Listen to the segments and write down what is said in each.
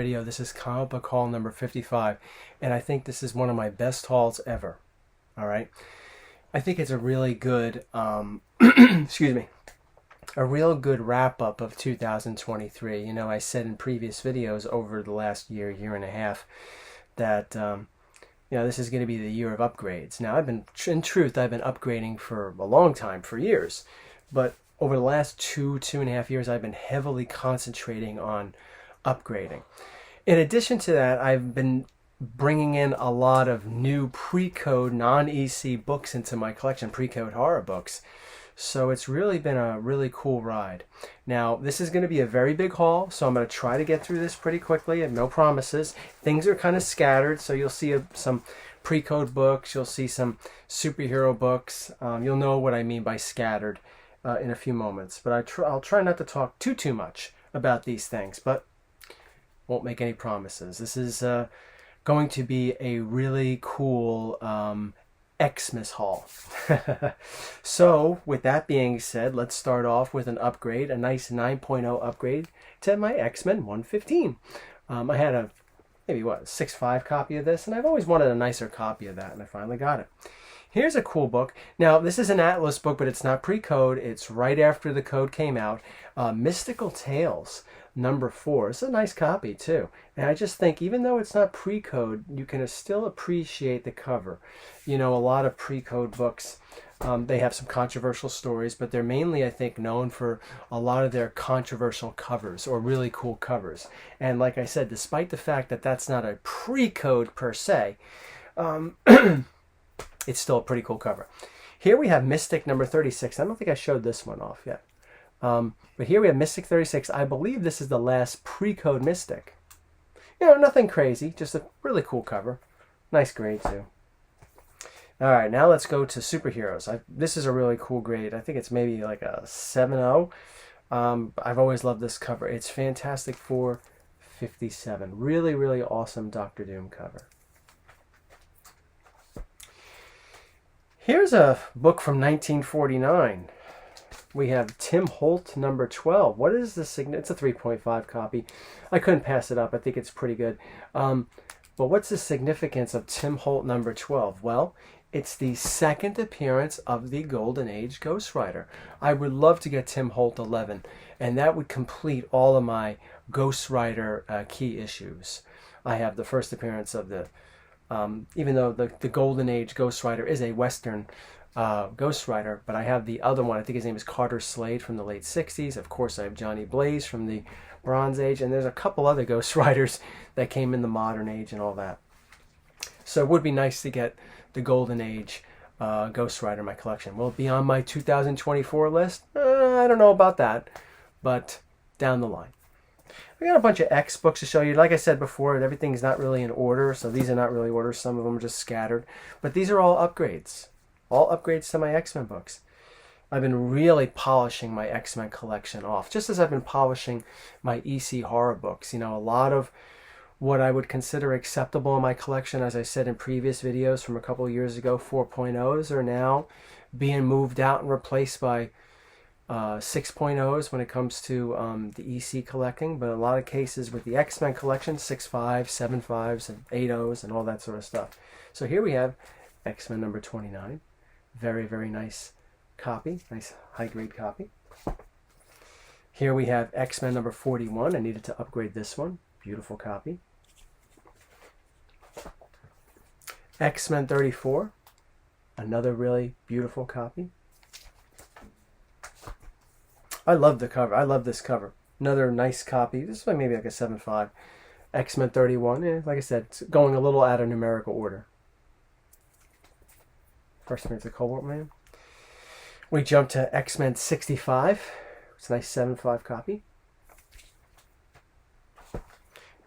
video. This is comic book haul number 55, and I think this is one of my best hauls ever. All right, I think it's a really good, excuse me, a real good wrap up of 2023. You know, I said in previous videos over the last year and a half that you know, this is going to be the year of upgrades. Now, in truth, I've been upgrading for a long time, for years, but over the last two and a half years, I've been heavily concentrating on upgrading. In addition to that, I've been bringing in a lot of new pre-code, non-EC books into my collection, pre-code horror books. So it's really been a really cool ride. Now, this is going to be a very big haul, so I'm going to try to get through this pretty quickly. I have no promises. Things are kind of scattered, so you'll see some pre-code books, you'll see some superhero books. You'll know what I mean by scattered in a few moments. But I'll try not to talk too much about these things, but won't make any promises. This is going to be a really cool Xmas haul. So with that being said, let's start off with an upgrade, a nice 9.0 upgrade to my X-Men 115. I had a maybe 6.5 copy of this, and I've always wanted a nicer copy of that, and I finally got it. Here's a cool book. Now, this is an Atlas book, but it's not pre-code. It's right after the code came out. Mystical Tales, number 4. It's a nice copy, too. And I just think, even though it's not pre-code, you can still appreciate the cover. You know, a lot of pre-code books, they have some controversial stories, but they're mainly, I think, known for a lot of their controversial covers, or really cool covers. And like I said, despite the fact that that's not a pre-code per se, it's still a pretty cool cover. Here we have Mystic number 36. I don't think I showed this one off yet. But here we have Mystic 36. I believe this is the last pre-code Mystic. You know, nothing crazy, just a really cool cover. Nice grade, too. All right, now let's go to superheroes. This is a really cool grade. I think it's maybe like a 7.0. I've always loved this cover. It's Fantastic Four 57. Really, really awesome Doctor Doom cover. Here's a book from 1949. We have Tim Holt number 12. What is the significance? It's a 3.5 copy. I couldn't pass it up. I think it's pretty good. But what's the significance of Tim Holt number 12? Well, it's the second appearance of the Golden Age Ghost Rider. I would love to get Tim Holt 11, and that would complete all of my Ghost Rider key issues. I have the first appearance of the even though the Golden Age Ghost Rider is a Western Ghost Rider, but I have the other one. I think his name is Carter Slade from the late 60s. Of course, I have Johnny Blaze from the Bronze Age, and there's a couple other Ghost Riders that came in the Modern Age and all that. So it would be nice to get the Golden Age Ghost Rider in my collection. Will it be on my 2024 list? I don't know about that, but down the line. I got a bunch of X books to show you. Like I said before, everything's not really in order, so these are not really orders. Some of them are just scattered. But these are all upgrades. All upgrades to my X-Men books. I've been really polishing my X-Men collection off, just as I've been polishing my EC horror books. You know, a lot of what I would consider acceptable in my collection, as I said in previous videos from a couple of years ago, 4.0s are now being moved out and replaced by 6.0s when it comes to the EC collecting, but in a lot of cases with the X-Men collection, 6.5s, 7.5s, and 8.0s, and all that sort of stuff. So here we have X-Men number 29. Very, very nice copy. Nice high-grade copy. Here we have X-Men number 41. I needed to upgrade this one. Beautiful copy. X-Men 34. Another really beautiful copy. I love the cover. I love this cover. Another nice copy. This is maybe like a 7.5. X-Men 31. Like I said, it's going a little out of numerical order. First appearance of Cobalt Man. We jump to X-Men 65. It's a nice 7.5 copy.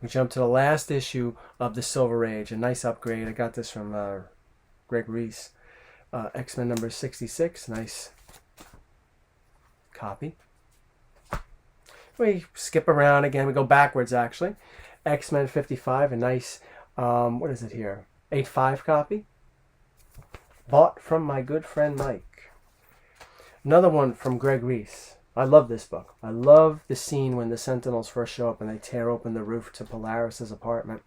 We jump to the last issue of the Silver Age. A nice upgrade. I got this from Greg Reese. X-Men number 66. Nice copy. We skip around again. We go backwards, actually. X-Men 55. A nice, what is it here? 8.5 copy. Bought from my good friend Mike. Another one from Greg Reese. I love this book. I love the scene when the Sentinels first show up and they tear open the roof to Polaris's apartment.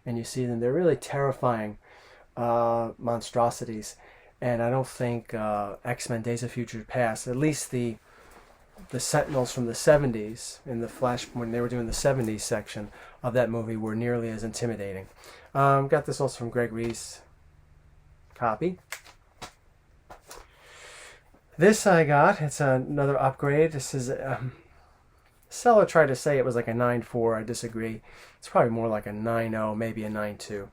And you see them. They're really terrifying monstrosities. And I don't think X-Men Days of Future Past, at least the Sentinels from the 70s, in the Flash, when they were doing the 70s section of that movie, were nearly as intimidating. Got this also from Greg Reese. Copy. This I got. It's another upgrade. This is... seller tried to say it was like a 9.4. I disagree. It's probably more like a 9.0, maybe a 9.2.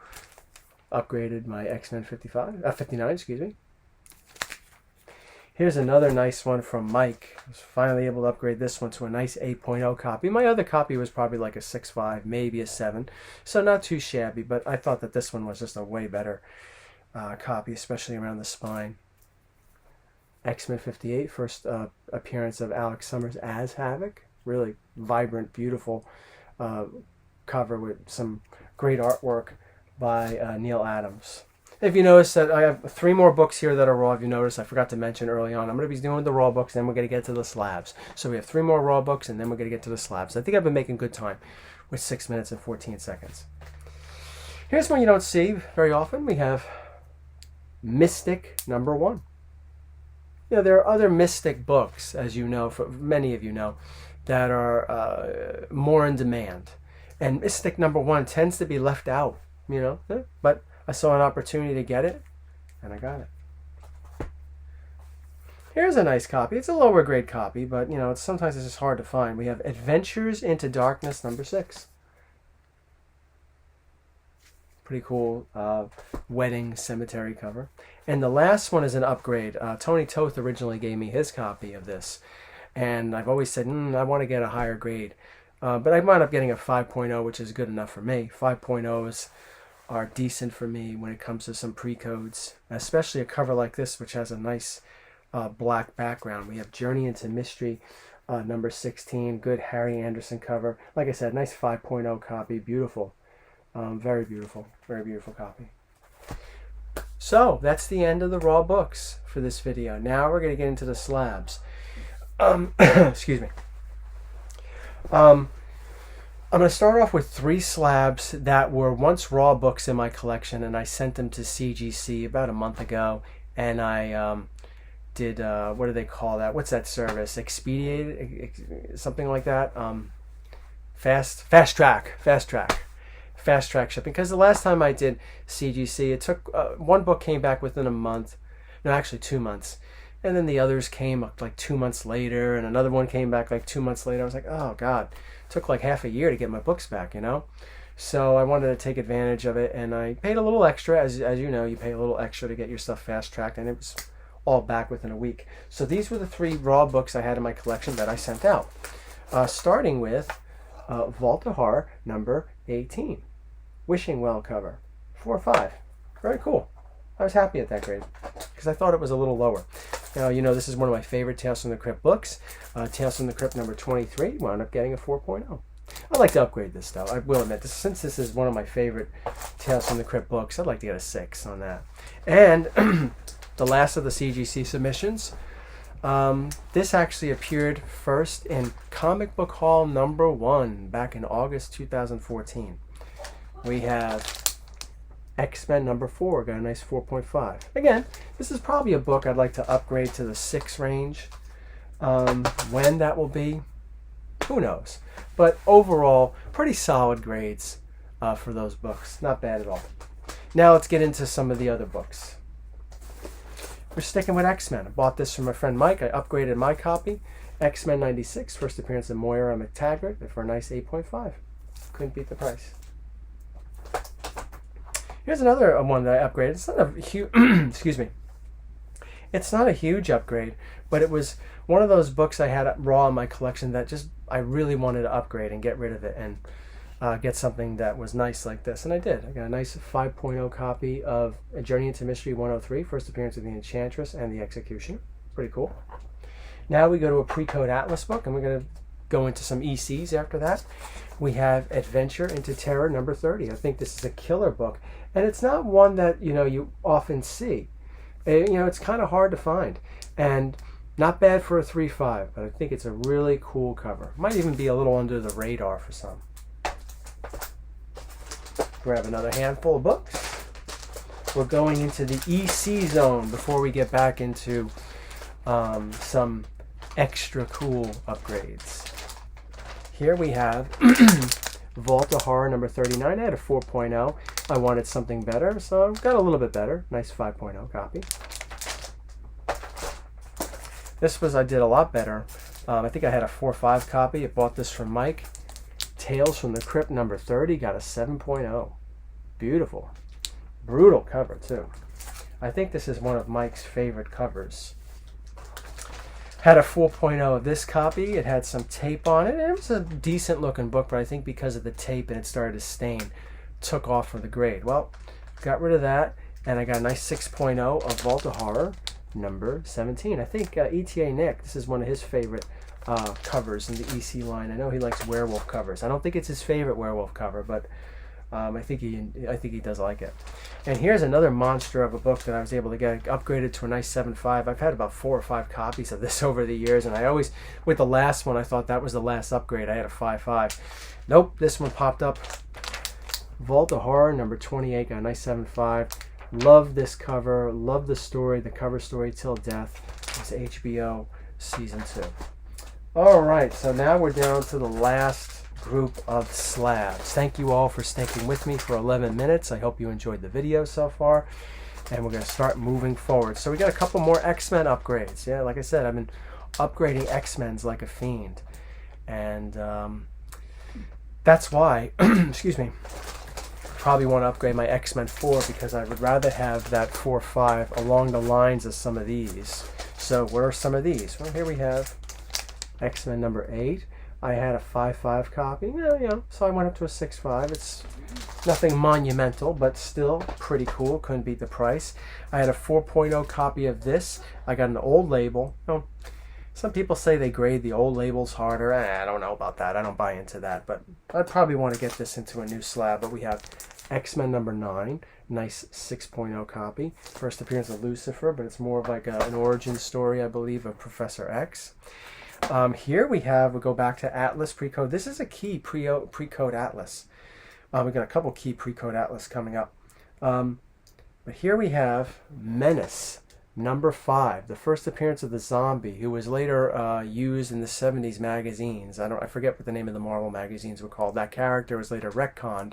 Upgraded my X-Men 59, excuse me. Here's another nice one from Mike. I was finally able to upgrade this one to a nice 8.0 copy. My other copy was probably like a 6.5, maybe a 7. So not too shabby, but I thought that this one was just a way better copy, especially around the spine. X-Men 58, first appearance of Alex Summers as Havoc. Really vibrant, beautiful cover with some great artwork by Neil Adams. If you notice that I have 3 more books here that are raw, if you notice, I forgot to mention early on, I'm going to be doing the raw books, then we're going to get to the slabs. So we have 3 more raw books, and then we're going to get to the slabs. I think I've been making good time with 6 minutes and 14 seconds. Here's one you don't see very often. We have Mystic #1. You know, there are other Mystic books, as you know, for many of you know, that are more in demand. And Mystic #1 tends to be left out, you know, but I saw an opportunity to get it, and I got it. Here's a nice copy. It's a lower grade copy, but, you know, sometimes it's just hard to find. We have Adventures into Darkness #6. Pretty cool wedding cemetery cover. And the last one is an upgrade. Tony Toth originally gave me his copy of this, and I've always said, I want to get a higher grade. But I wound up getting a 5.0, which is good enough for me. 5.0s are decent for me when it comes to some precodes, especially a cover like this, which has a nice black background. We have Journey into Mystery #16, good Harry Anderson cover. Like I said, nice 5.0 copy, beautiful, very beautiful copy. So that's the end of the raw books for this video. Now we're going to get into the slabs. Excuse me. I'm going to start off with 3 slabs that were once raw books in my collection, and I sent them to CGC about a month ago, and I did, what do they call that? What's that service? Expedited? Something like that? Fast track shipping. Because the last time I did CGC, it took, one book came back within a month. No, actually 2 months. And then the others came like 2 months later, and another one came back like 2 months later. I was like, oh God. Took like half a year to get my books back, you know. So I wanted to take advantage of it, and I paid a little extra. As you know, you pay a little extra to get your stuff fast tracked, and it was all back within a week. So these were the 3 raw books I had in my collection that I sent out, starting with Vault of Horror #18, Wishing Well cover, 4.5. Very cool. I was happy at that grade because I thought it was a little lower. Now, you know, this is one of my favorite Tales from the Crypt books. Tales from the Crypt #23 wound up getting a 4.0. I'd like to upgrade this, though. I will admit, since this is one of my favorite Tales from the Crypt books, I'd like to get a 6 on that. And the last of the CGC submissions, this actually appeared first in Comic Book Haul #1 back in August 2014. We have X-Men #4, got a nice 4.5. Again, this is probably a book I'd like to upgrade to the 6 range. When that will be, who knows. But overall, pretty solid grades for those books. Not bad at all. Now let's get into some of the other books. We're sticking with X-Men. I bought this from my friend Mike. I upgraded my copy. X-Men '96, first appearance of Moira McTaggart, for a nice 8.5. Couldn't beat the price. Here's another one that I upgraded. It's not a huge, excuse me. It's not a huge upgrade, but it was one of those books I had raw in my collection that just I really wanted to upgrade and get rid of it and get something that was nice like this. And I did. I got a nice 5.0 copy of A Journey into Mystery 103, first appearance of the Enchantress and the Executioner. Pretty cool. Now we go to a Precode Atlas book, and we're going to go into some ECs after that. We have Adventure into Terror #30. I think this is a killer book, and it's not one that you often see. You know, it's kind of hard to find, and Not bad for a 3.5, but I think it's a really cool cover. Might even be a little under the radar for some. Grab another handful of books. We're going into the EC zone before we get back into some extra cool upgrades. Here we have Vault of Horror number 39. I had a 4.0. I wanted something better, so I got a little bit better. Nice 5.0 copy. This was, I did a lot better. I think I had a 4.5 copy. I bought this from Mike. Tales from the Crypt number 30. Got a 7.0. Beautiful. Brutal cover, too. I think this is one of Mike's favorite covers. Had a 4.0 of this copy. It had some tape on it. It was a decent looking book, but I think because of the tape and it started to stain, took off from the grade. Well, got rid of that, and I got a nice 6.0 of Vault of Horror number 17. I think ETA Nick, this is one of his favorite covers in the EC line. I know he likes werewolf covers. I don't think it's his favorite werewolf cover, but I think he does like it. And here's another monster of a book that I was able to get upgraded to a nice 7.5. I've had about 4 or 5 copies of this over the years, and I always, with the last one, I thought that was the last upgrade. I had a 5.5. Nope, this one popped up. Vault of Horror number 28, got a nice 7.5. Love this cover, love the story, the cover story Till Death. It's HBO season 2. All right, so now we're down to the last group of slabs. Thank you all for sticking with me for 11 minutes. I hope you enjoyed the video so far, and we're going to start moving forward. So we got a couple more X-Men upgrades. Yeah, like I said, I've been upgrading X-Men's like a fiend, and that's why, excuse me, probably want to upgrade my X-Men 4 because I would rather have that 4.5 along the lines of some of these. So where are some of these? Well, here we have X-Men number 8. I had a 5.5 copy, so I went up to a 6.5. It's nothing monumental, but still pretty cool. Couldn't beat the price. I had a 4.0 copy of this. I got an old label. Some people say they grade the old labels harder. I don't know about that. I don't buy into that, but I'd probably want to get this into a new slab. But we have X-Men number 9, nice 6.0 copy. First appearance of Lucifer, but it's more of like an origin story, I believe, of Professor X. Here we go back to Atlas Precode. This is a key Precode Atlas. We got a couple key Precode Atlas coming up. But here we have Menace number 5, the first appearance of the zombie, who was later used in the 70s magazines. I forget what the name of the Marvel magazines were called. That character was later retconned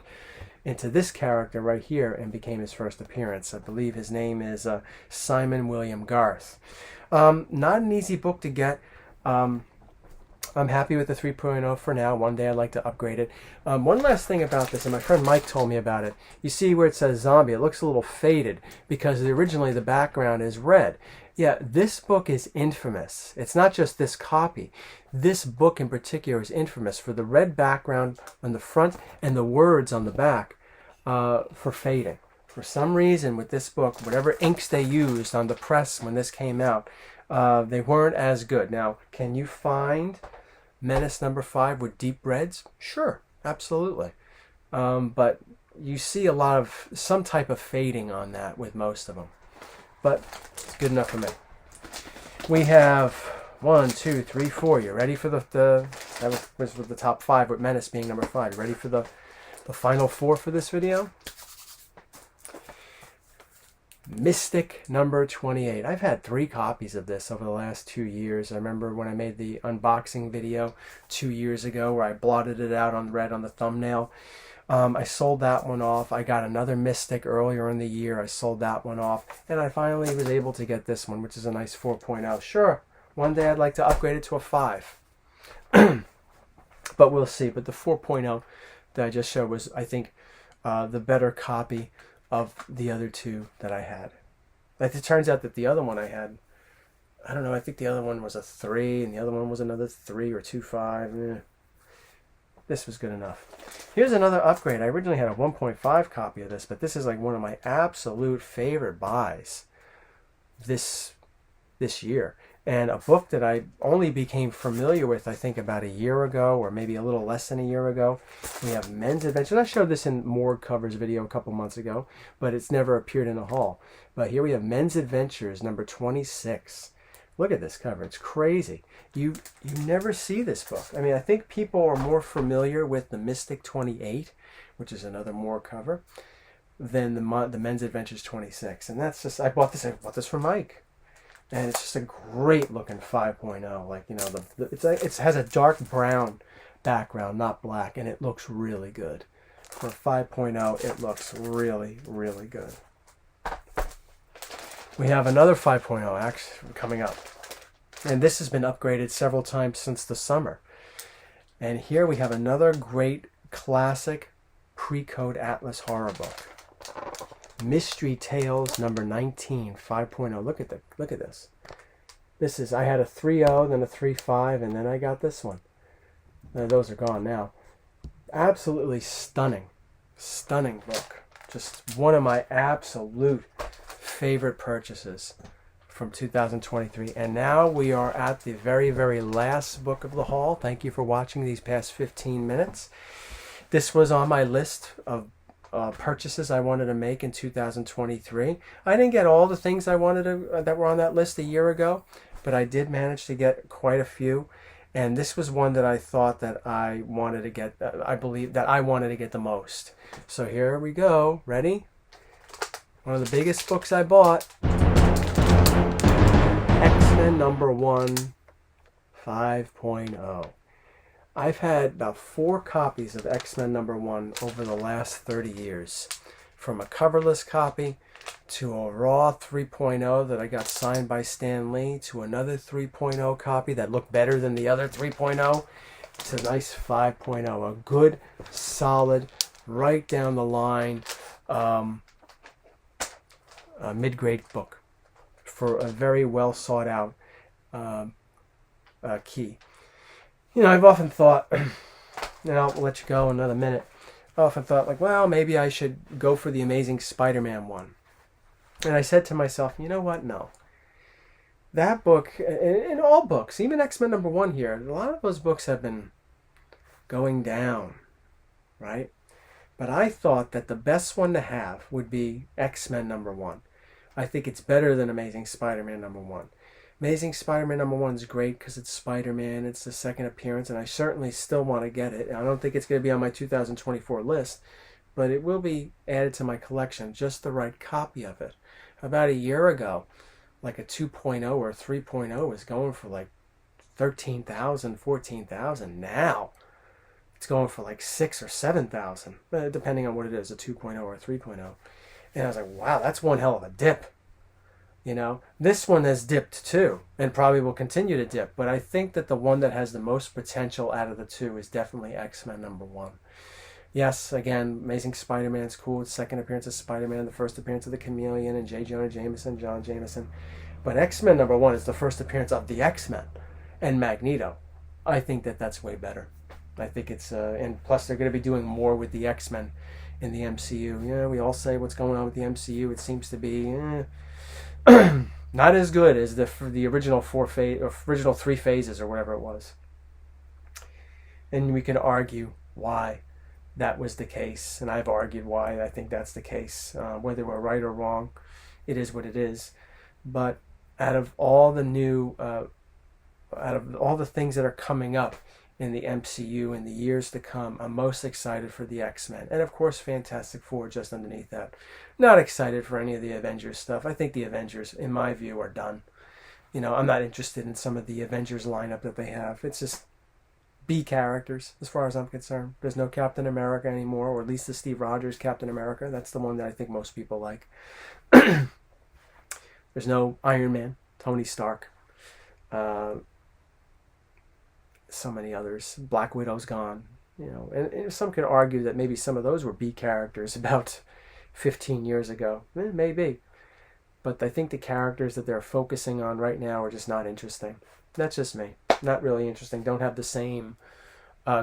into this character right here and became his first appearance. I believe his name is Simon William Garth. Not an easy book to get. I'm happy with the 3.0 for now. One day I'd like to upgrade it. One last thing about this, and my friend Mike told me about it. You see where it says zombie, it looks a little faded because originally the background is red. Yeah, this book is infamous. It's not just this copy. This book in particular is infamous for the red background on the front and the words on the back for fading. For some reason with this book, whatever inks they used on the press when this came out, they weren't as good. Now, can you find Menace number 5 with deep reds? Sure, absolutely. But you see some type of fading on that with most of them. But it's good enough for me. We have 1, 2, 3, 4. You ready for that was the top 5 with Menace being number 5. You ready for the final 4 for this video? Mystic number 28. I've had 3 copies of this over the last 2 years. I remember when I made the unboxing video 2 years ago where I blotted it out on red on the thumbnail. I sold that one off. I got another Mystic earlier in the year. I sold that one off. And I finally was able to get this one, which is a nice 4.0. Sure, one day I'd like to upgrade it to a 5. But we'll see. But the 4.0 that I just showed was, I think, the better copy of the other 2 that I had. Like, it turns out that the other one I had, I don't know, I think the other one was a 3 and the other one was another 3 or 2.5. This was good enough. Here's another upgrade. I originally had a 1.5 copy of this, but this is like one of my absolute favorite buys this year. And a book that I only became familiar with, I think, about a year ago, or maybe a little less than a year ago. We have Men's Adventures. I showed this in Morgue Covers video a couple months ago, but it's never appeared in a haul. But here we have Men's Adventures, number 26. Look at this cover. It's crazy. You never see this book. I mean, I think people are more familiar with the Mystic 28, which is another Moore cover, than the Men's Adventures 26. And that's just, I bought this for Mike. And it's just a great looking 5.0. Like, you know, it has a dark brown background, not black, and it looks really good. For 5.0, it looks really, really good. We have another 5.0 actually coming up. And this has been upgraded several times since the summer. And here we have another great classic pre-code Atlas horror book. Mystery Tales number 19, 5.0. Look at this. This is, I had a 3.0, then a 3.5, and then I got this one. Those are gone now. Absolutely stunning. Stunning book. Just one of my absolute favorite purchases from 2023. And now we are at the very, very last book of the haul. Thank you for watching these past 15 minutes. This was on my list of purchases I wanted to make in 2023. I didn't get all the things I wanted to, that were on that list a year ago, but I did manage to get quite a few. And this was one that I thought that I wanted to get, I believe that I wanted to get the most. So here we go. Ready? One of the biggest books I bought. X-Men #1, 5.0. I've had about 4 copies of X-Men #1 over the last 30 years. From a coverless copy to a raw 3.0 that I got signed by Stan Lee, to another 3.0 copy that looked better than the other 3.0, to a nice 5.0. A good, solid, right down the line mid-grade book for a very well sought out key. You know, I've often thought, and I'll let you go in another minute, I often thought, like, well, maybe I should go for the Amazing Spider-Man one. And I said to myself, you know what? No. That book, in all books, even X-Men #1 here, a lot of those books have been going down, right? But I thought that the best one to have would be X-Men #1. I think it's better than Amazing Spider-Man #1. Amazing Spider-Man #1 is great because it's Spider-Man. It's the second appearance, and I certainly still want to get it. I don't think it's going to be on my 2024 list, but it will be added to my collection, just the right copy of it. About a year ago, like a 2.0 or 3.0 was going for like $13,000, $14,000. Now, it's going for like $6,000 or $7,000, depending on what it is, a 2.0 or a 3.0. And I was like, wow, that's one hell of a dip. You know, this one has dipped too, and probably will continue to dip. But I think that the one that has the most potential out of the two is definitely X-Men #1. Yes, again, Amazing Spider-Man is cool. It's second appearance of Spider-Man, the first appearance of the Chameleon and J. Jonah Jameson, John Jameson. But X-Men #1 is the first appearance of the X-Men and Magneto. I think that that's way better. I think it's, and plus they're going to be doing more with the X-Men in the MCU. You know, we all say what's going on with the MCU. It seems to be not as good as the original original 3 phases or whatever it was. And we can argue why that was the case, and I've argued why I think that's the case. Whether we're right or wrong, it is what it is. But out of all the new, out of all the things that are coming up in the MCU in the years to come, I'm most excited for the X-Men. And of course, Fantastic Four just underneath that. Not excited for any of the Avengers stuff. I think the Avengers, in my view, are done. You know, I'm not interested in some of the Avengers lineup that they have. It's just B characters, as far as I'm concerned. There's no Captain America anymore, or at least the Steve Rogers Captain America. That's the one that I think most people like. There's no Iron Man, Tony Stark. So many others. Black Widow's gone. You know, and some could argue that maybe some of those were B characters about 15 years ago. Maybe. But I think the characters that they're focusing on right now are just not interesting. That's just me. Not really interesting. Don't have the same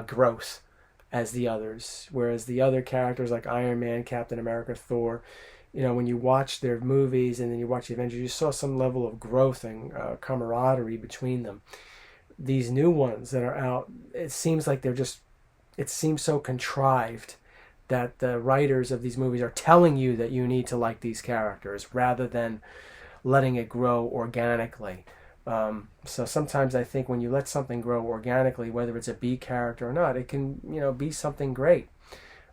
growth as the others. Whereas the other characters like Iron Man, Captain America, Thor, you know, when you watch their movies and then you watch the Avengers, you saw some level of growth and camaraderie between them. These new ones that are out, it seems like it seems so contrived that the writers of these movies are telling you that you need to like these characters rather than letting it grow organically. So sometimes I think when you let something grow organically, whether it's a B character or not, it can, be something great.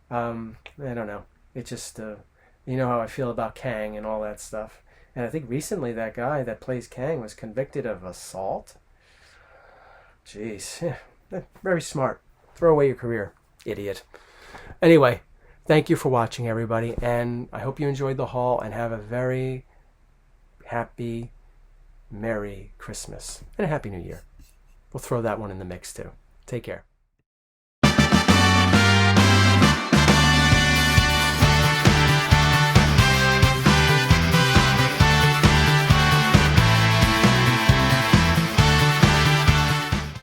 I don't know. It just, you know how I feel about Kang and all that stuff. And I think recently that guy that plays Kang was convicted of assault. Jeez. Yeah, very smart. Throw away your career, idiot. Anyway, thank you for watching, everybody. And I hope you enjoyed the haul and have a very happy, Merry Christmas and a Happy New Year. We'll throw that one in the mix too. Take care.